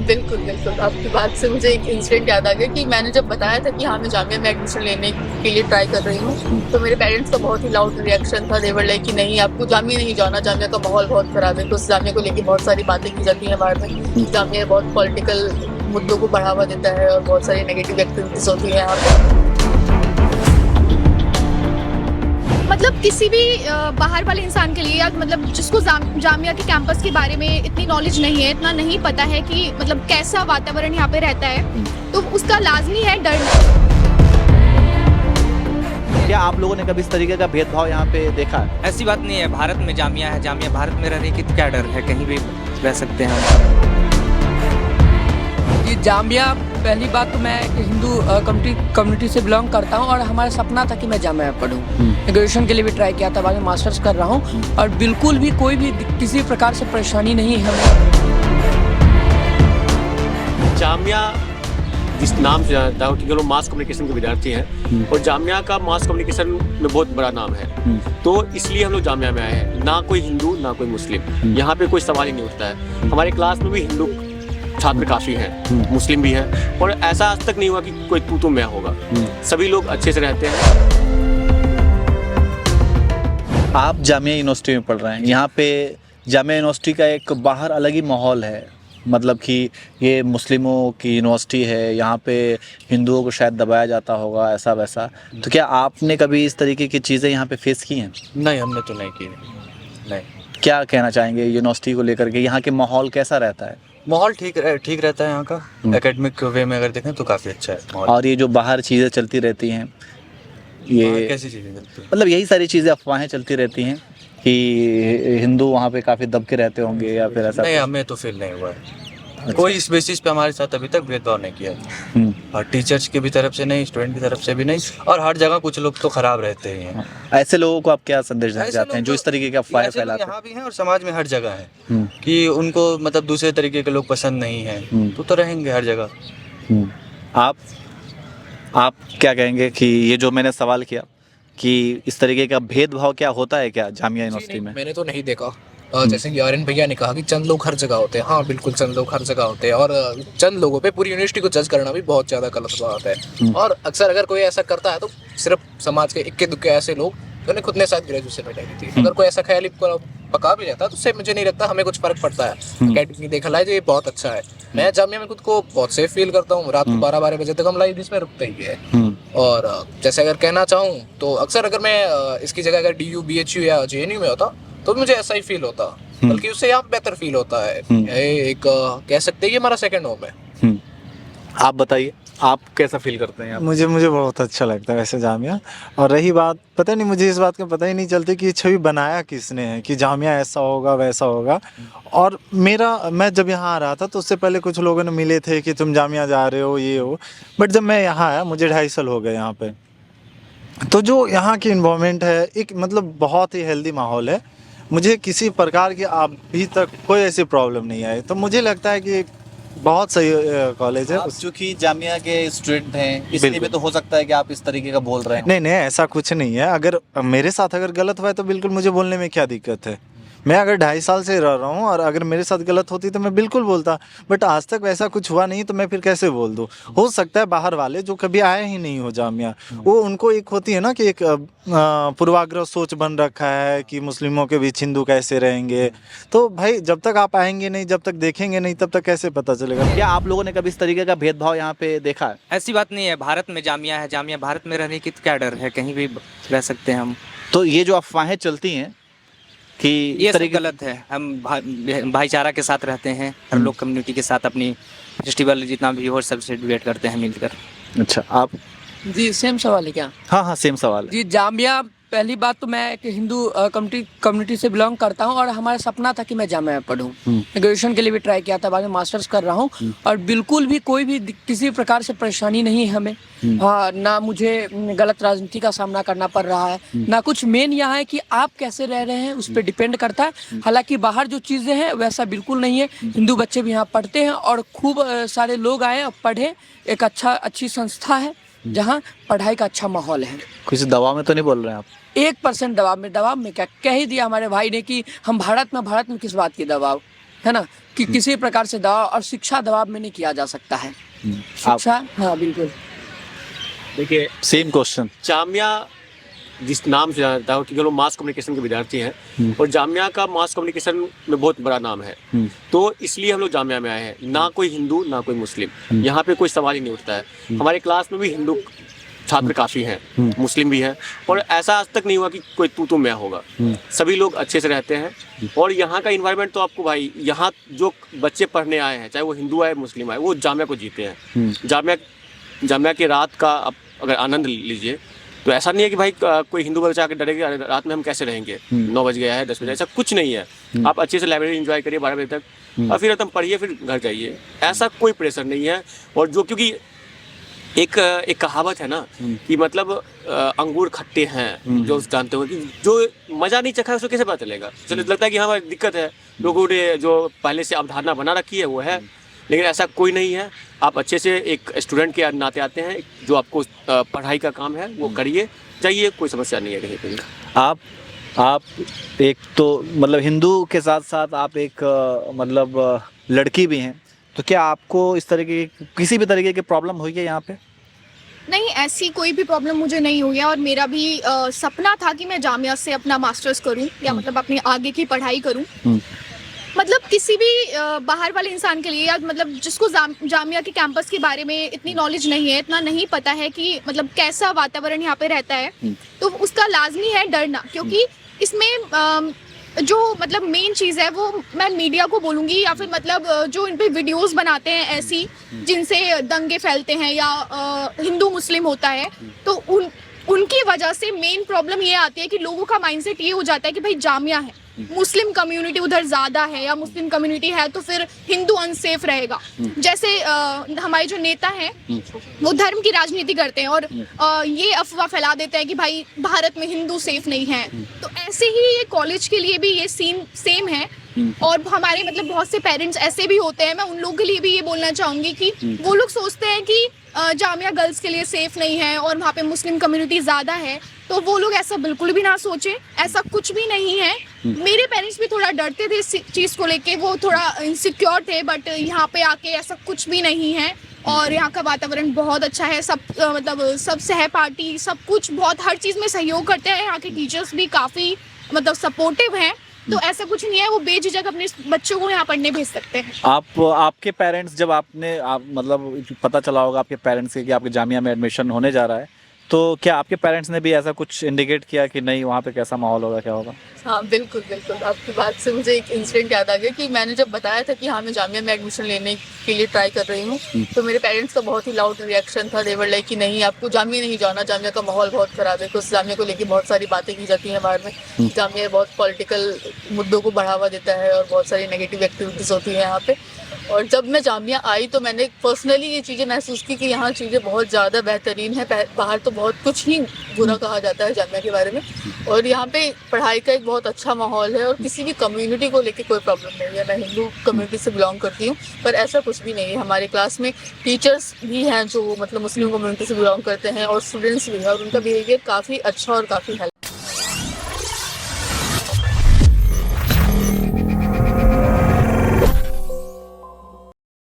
बिल्कुल, बिल्कुल। आपकी बात से मुझे एक इंसिडेंट याद आ गया कि मैंने जब बताया था कि हाँ, मैं जामिया में एडमिशन लेने के लिए ट्राई कर रही हूँ, तो मेरे पेरेंट्स का बहुत ही लाउड रिएक्शन था। दे वर लाइक कि नहीं, आपको जामिया नहीं जाना, जामिया का माहौल बहुत खराब है। तो उस जामिया को लेके बहुत सारी बातें की जाती हैं बाहर में। जामिया बहुत पॉलिटिकल मुद्दों को बढ़ावा देता है और बहुत सारी नेगेटिव एक्टिविटीज़ होती हैं यहाँ पे। मतलब किसी भी बाहर वाले इंसान के लिए या मतलब जिसको जामिया के कैंपस के बारे में इतनी नॉलेज नहीं है, इतना नहीं पता है कि मतलब कैसा वातावरण यहाँ पे रहता है, तो उसका लाजमी है डरना। क्या आप लोगों ने कभी इस तरीके का भेदभाव यहाँ पे देखा है? ऐसी बात नहीं है। भारत में जामिया है, जामिया भारत में रहने की तो क्या डर है, कहीं भी रह सकते हैं हम। ये जामिया, पहली बात तो मैं एक हिंदू कम्युनिटी से बिलोंग करता हूँ और हमारा सपना था कि मैं जामिया में पढूं। ग्रेजुएशन के लिए भी ट्राई किया था, बाद में मास्टर्स कर रहा हूँ और बिल्कुल भी कोई भी किसी प्रकार से परेशानी नहीं है हमें। जामिया जिस नाम से जानता हूँ क्योंकि लोग मास कम्युनिकेशन के विद्यार्थी हैं और जामिया का मास कम्युनिकेशन में बहुत बड़ा नाम है, तो इसलिए हम लोग जामिया में आए हैं। ना कोई हिंदू ना कोई मुस्लिम, यहाँ पे कोई सवाल ही नहीं उठता है। हमारे क्लास में भी हिंदू छात्र काफ़ी हैं, मुस्लिम भी हैं, और ऐसा आज तक नहीं हुआ कि कोई तू मैं होगा। सभी लोग अच्छे से रहते हैं। आप जामिया यूनिवर्सिटी में पढ़ रहे हैं, यहाँ पे जामिया यूनिवर्सिटी का एक बाहर अलग ही माहौल है। मतलब कि ये मुस्लिमों की यूनिवर्सिटी है, यहाँ पे हिंदुओं को शायद दबाया जाता होगा, ऐसा वैसा। तो क्या आपने कभी इस तरीके की चीज़ें यहाँ पे फेस की हैं? नहीं, हमने तो नहीं की। नहीं। क्या कहना चाहेंगे यूनिवर्सिटी को लेकर के, यहाँ के माहौल कैसा रहता है? माहौल ठीक रहता है यहाँ का। एकेडमिक वे में अगर देखें तो काफ़ी अच्छा है माहौल। और ये जो बाहर चीज़ें चलती रहती हैं, ये कैसी चीज़ें चलती हैं? मतलब यही सारी चीज़ें अफवाहें चलती रहती हैं कि हिंदू वहाँ पे काफ़ी दब के रहते होंगे या फिर ऐसा नहीं, कुछ? हमें तो फील नहीं हुआ है। कोई इस बेसिस पे हमारे साथ अभी तक भेदभाव नहीं किया है। और टीचर्स की भी तरफ से नहीं, स्टूडेंट की तरफ से भी नहीं, और हर जगह कुछ लोग तो खराब रहते ही हैं। ऐसे लोगों को आप क्या संदेश देना ऐसे चाहते हैं लोग जो इस तरीके की अफवाहें ऐसे लोग फैलाते हैं? यहाँ भी हैं और समाज में हर जगह है कि उनको मतलब दूसरे तरीके के लोग पसंद नहीं हैं, तो रहेंगे हर जगह। आप क्या कहेंगे कि ये जो मैंने सवाल किया कि इस तरीके का भेदभाव क्या होता है क्या जामिया यूनिवर्सिटी में? मैंने तो नहीं देखा। जैसे कि आर्यन भैया ने कहा कि चंद लोग हर जगह होते हैं। हाँ, बिल्कुल चंद लोग हर जगह होते हैं और चंद लोगों पे पूरी यूनिवर्सिटी को जज करना भी बहुत ज़्यादा गलत बात है। और अक्सर अगर कोई ऐसा करता है तो सिर्फ समाज के इक्के दुक्के ऐसे लोग जो ने खुद ने शायद ग्रेजुएशन में नहीं थी, अगर कोई ऐसा ख्याल पका भी जाता है तो उससे मुझे नहीं लगता हमें कुछ फर्क पड़ता है। अकेडमी देखा लाइफ ये बहुत अच्छा है। मैं जामिया में खुद को बहुत सेफ फील करता हूँ। रात को 12 बजे तक हम लाइव इसमें रुकते ही है। और जैसे अगर कहना चाहूँ तो अक्सर अगर मैं इसकी जगह अगर DU BHU या JNU में होता तो मुझे ऐसा ही फील होता, बल्कि उससे यहाँ बेहतर फील होता है। एक कह सकते हैं ये हमारा सेकंड होम है। आप बताइए, आप कैसा फील करते हैं? मुझे बहुत अच्छा लगता है वैसे जामिया। और रही बात, पता नहीं, मुझे इस बात का पता ही नहीं चलती कि ये छवि बनाया किसने है कि जामिया ऐसा होगा वैसा होगा। और मैं जब यहाँ आ रहा था तो उससे पहले कुछ लोगों ने मिले थे कि तुम जामिया जा रहे हो, ये हो। बट जब मैं यहाँ आया, मुझे 2.5 साल हो गए यहाँ पे, तो जो यहाँ की इन्वायरमेंट है एक मतलब बहुत ही हेल्दी माहौल है। मुझे किसी प्रकार की अभी तक कोई ऐसी प्रॉब्लम नहीं आई, तो मुझे लगता है कि बहुत सही कॉलेज है। आप चूंकि जामिया के स्टूडेंट हैं इसलिए भी तो हो सकता है कि आप इस तरीके का बोल रहे हैं। नहीं, ऐसा कुछ नहीं है। अगर मेरे साथ अगर गलत हुआ है तो बिल्कुल मुझे बोलने में क्या दिक्कत है। मैं अगर 2.5 साल से रह रहा हूँ और अगर मेरे साथ गलत होती तो मैं बिल्कुल बोलता, बट आज तक वैसा कुछ हुआ नहीं, तो मैं फिर कैसे बोल दूँ। हो सकता है बाहर वाले जो कभी आए ही नहीं हो जामिया, वो उनको एक होती है ना कि एक पूर्वाग्रह सोच बन रखा है कि मुस्लिमों के बीच हिंदू कैसे रहेंगे। तो भाई जब तक आप आएंगे नहीं, जब तक देखेंगे नहीं, तब तक कैसे पता चलेगा। क्या आप लोगों ने कभी इस तरीके का भेदभाव यहाँ पे देखा है? ऐसी बात नहीं है। भारत में जामिया है, जामिया भारत में रहने की तो क्या डर है, कहीं भी रह सकते हैं हम। तो ये जो अफवाहें चलती हैं कि ये सब गलत है। हम भाईचारा के साथ रहते हैं, हर लोग कम्युनिटी के साथ अपनी फेस्टिवल जितना भी हो सब सेलिब्रेट करते हैं मिलकर। अच्छा, आप? जी, सेम सवाल है क्या? हाँ, सेम सवाल है। जी, जामिया, पहली बात तो मैं एक हिंदू कम्युनिटी से बिलोंग करता हूँ और हमारा सपना था कि मैं जामिया में पढूं। ग्रेजुएशन के लिए भी ट्राई किया था, बाद में मास्टर्स कर रहा हूँ और बिल्कुल भी कोई भी किसी प्रकार से परेशानी नहीं है हमें। हाँ, ना मुझे गलत राजनीति का सामना करना पड़ रहा है, ना कुछ। मेन यहाँ है कि आप कैसे रह रहे हैं उस पर डिपेंड करता है। हालांकि बाहर जो चीज़ें हैं वैसा बिल्कुल नहीं है। हिंदू बच्चे भी यहाँ पढ़ते हैं और खूब सारे लोग आए और पढ़े। एक अच्छी संस्था है जहाँ पढ़ाई का अच्छा माहौल है। कुछ दवा में तो नहीं बोल रहे हैं आप? 1% दबाव में क्या कह ही दिया हमारे भाई ने कि हम भारत में किस बात की दबाव। है ना, कि किसी प्रकार से दबाव और शिक्षा दबाव में नहीं किया जा सकता है। शिक्षा, हाँ बिल्कुल। देखिए, सेम क्वेश्चन। जामिया जिस नाम से जानता हूँ, क्योंकि लोग मास कम्युनिकेशन के विद्यार्थी हैं और जामिया का मास कम्युनिकेशन में बहुत बड़ा नाम है, तो इसलिए हम लोग जामिया में आए हैं। ना कोई हिंदू ना कोई मुस्लिम, यहाँ पे कोई सवाल ही नहीं उठता है। हमारे क्लास में भी हिंदू छात्र काफ़ी हैं, मुस्लिम भी हैं, और ऐसा आज तक नहीं हुआ कि कोई तू मैं होगा। सभी लोग अच्छे से रहते हैं और यहाँ का इन्वायरमेंट तो आपको भाई, यहाँ जो बच्चे पढ़ने आए हैं, चाहे वो हिंदू आए मुस्लिम आए, वो जामिया को जीते हैं। जामिया की रात का आप अगर आनंद लीजिए तो ऐसा नहीं है कि भाई कोई हिंदू बच्चा आकर डरेगा रात में हम कैसे रहेंगे, 9 बज गया है 10 बजे, ऐसा कुछ नहीं है। आप अच्छे से लाइब्रेरी एंजॉय करिए 12 बजे तक और फिर एकदम पढ़िए, फिर घर जाइए, ऐसा कोई प्रेशर नहीं है। और जो, क्योंकि एक कहावत है ना कि मतलब अंगूर खट्टे हैं, जो जानते हो कि जो मज़ा नहीं चखा उसको कैसे पता चलेगा। चलो लगता है कि हाँ भाई दिक्कत है, लोगों ने जो पहले से अवधारणा बना रखी है वो है, लेकिन ऐसा कोई नहीं है। आप अच्छे से एक स्टूडेंट के नाते आते हैं, जो आपको पढ़ाई का काम है वो करिए, जाइए, कोई समस्या नहीं है कहीं पे भी। आप एक तो मतलब हिंदू के साथ साथ आप एक मतलब लड़की भी हैं, तो क्या आपको इस तरीके की किसी भी तरीके की प्रॉब्लम हुई है यहाँ पे? नहीं, ऐसी कोई भी प्रॉब्लम मुझे नहीं हुई है और मेरा भी सपना था कि मैं जामिया से अपना मास्टर्स करूं या मतलब अपनी आगे की पढ़ाई करूं। मतलब किसी भी बाहर वाले इंसान के लिए या मतलब जिसको जामिया के कैंपस के बारे में इतनी नॉलेज नहीं है, इतना नहीं पता है कि मतलब कैसा वातावरण यहाँ पे रहता है, तो उसका लाजमी है डरना। क्योंकि इसमें जो मतलब मेन चीज़ है वो मैं मीडिया को बोलूँगी, या फिर मतलब जो इन पे वीडियोस बनाते हैं ऐसी जिनसे दंगे फैलते हैं या हिंदू मुस्लिम होता है, तो उनकी वजह से मेन प्रॉब्लम ये आती है कि लोगों का माइंडसेट ये हो जाता है कि भाई जामिया है, मुस्लिम कम्युनिटी उधर ज़्यादा है या मुस्लिम कम्युनिटी है तो फिर हिंदू अनसेफ रहेगा। जैसे हमारे जो नेता हैं वो धर्म की राजनीति करते हैं और ये अफवाह फैला देते हैं कि भाई भारत में हिंदू सेफ नहीं है। तो ऐसे ही ये कॉलेज के लिए भी ये सीन सेम है। और हमारे मतलब बहुत से पेरेंट्स ऐसे भी होते हैं, मैं उन लोगों के लिए भी ये बोलना चाहूँगी कि वो लोग सोचते हैं कि जामिया गर्ल्स के लिए सेफ नहीं है और वहाँ पे मुस्लिम कम्युनिटी ज़्यादा है, तो वो लोग ऐसा बिल्कुल भी ना सोचें, ऐसा कुछ भी नहीं है। मेरे पेरेंट्स भी थोड़ा डरते थे इस चीज़ को लेके, वो थोड़ा इनसिक्योर थे, बट यहाँ पे आके ऐसा कुछ भी नहीं है और यहाँ का वातावरण बहुत अच्छा है। सब मतलब सब सहपाठी सब कुछ बहुत हर चीज़ में सहयोग करते हैं। यहाँ के टीचर्स भी काफ़ी मतलब सपोर्टिव हैं, तो ऐसा कुछ नहीं है, वो बेझिझक अपने बच्चों को यहाँ पढ़ने भेज सकते हैं। आपके पेरेंट्स जब आप मतलब पता चला होगा आपके पेरेंट्स के कि आपके जामिया में एडमिशन होने जा रहा है, तो क्या आपके पेरेंट्स ने भी ऐसा कुछ इंडिकेट किया कि नहीं वहाँ पे कैसा माहौल होगा, क्या होगा? हाँ बिल्कुल बिल्कुल, आपकी बात से मुझे एक इंसिडेंट याद आ गया कि मैंने जब बताया था कि हाँ मैं जामिया में एडमिशन लेने के लिए ट्राई कर रही हूँ, तो मेरे पेरेंट्स का बहुत ही लाउड रिएक्शन था। देवर लाइक कि नहीं, आपको जामिया नहीं जाना, जामिया का माहौल बहुत ख़राब है। कुछ जामिया को लेकर बहुत सारी बातें की जाती हैं बाहर में, जामिया बहुत पॉलिटिकल मुद्दों को बढ़ावा देता है और बहुत सारी नेगेटिव एक्टिविटीज़ होती हैं यहाँ पे। और जब मैं जामिया आई तो मैंने पर्सनली ये चीज़ें महसूस की कि यहाँ चीज़ें बहुत ज़्यादा बेहतरीन है। बाहर तो बहुत कुछ ही बुरा कहा जाता है जामिया के बारे में, और यहाँ पे पढ़ाई का एक बहुत अच्छा माहौल है और किसी भी कम्युनिटी को लेके कोई प्रॉब्लम नहीं है। मैं हिंदू कम्युनिटी से बिलोंग करती हूँ, पर ऐसा कुछ भी नहीं है। हमारे क्लास में टीचर्स भी हैं जो मतलब मुस्लिम कम्युनिटी से बिलोंग करते हैं और स्टूडेंट्स भी हैं, और उनका बिहेवियर काफ़ी अच्छा और काफ़ी हेल्प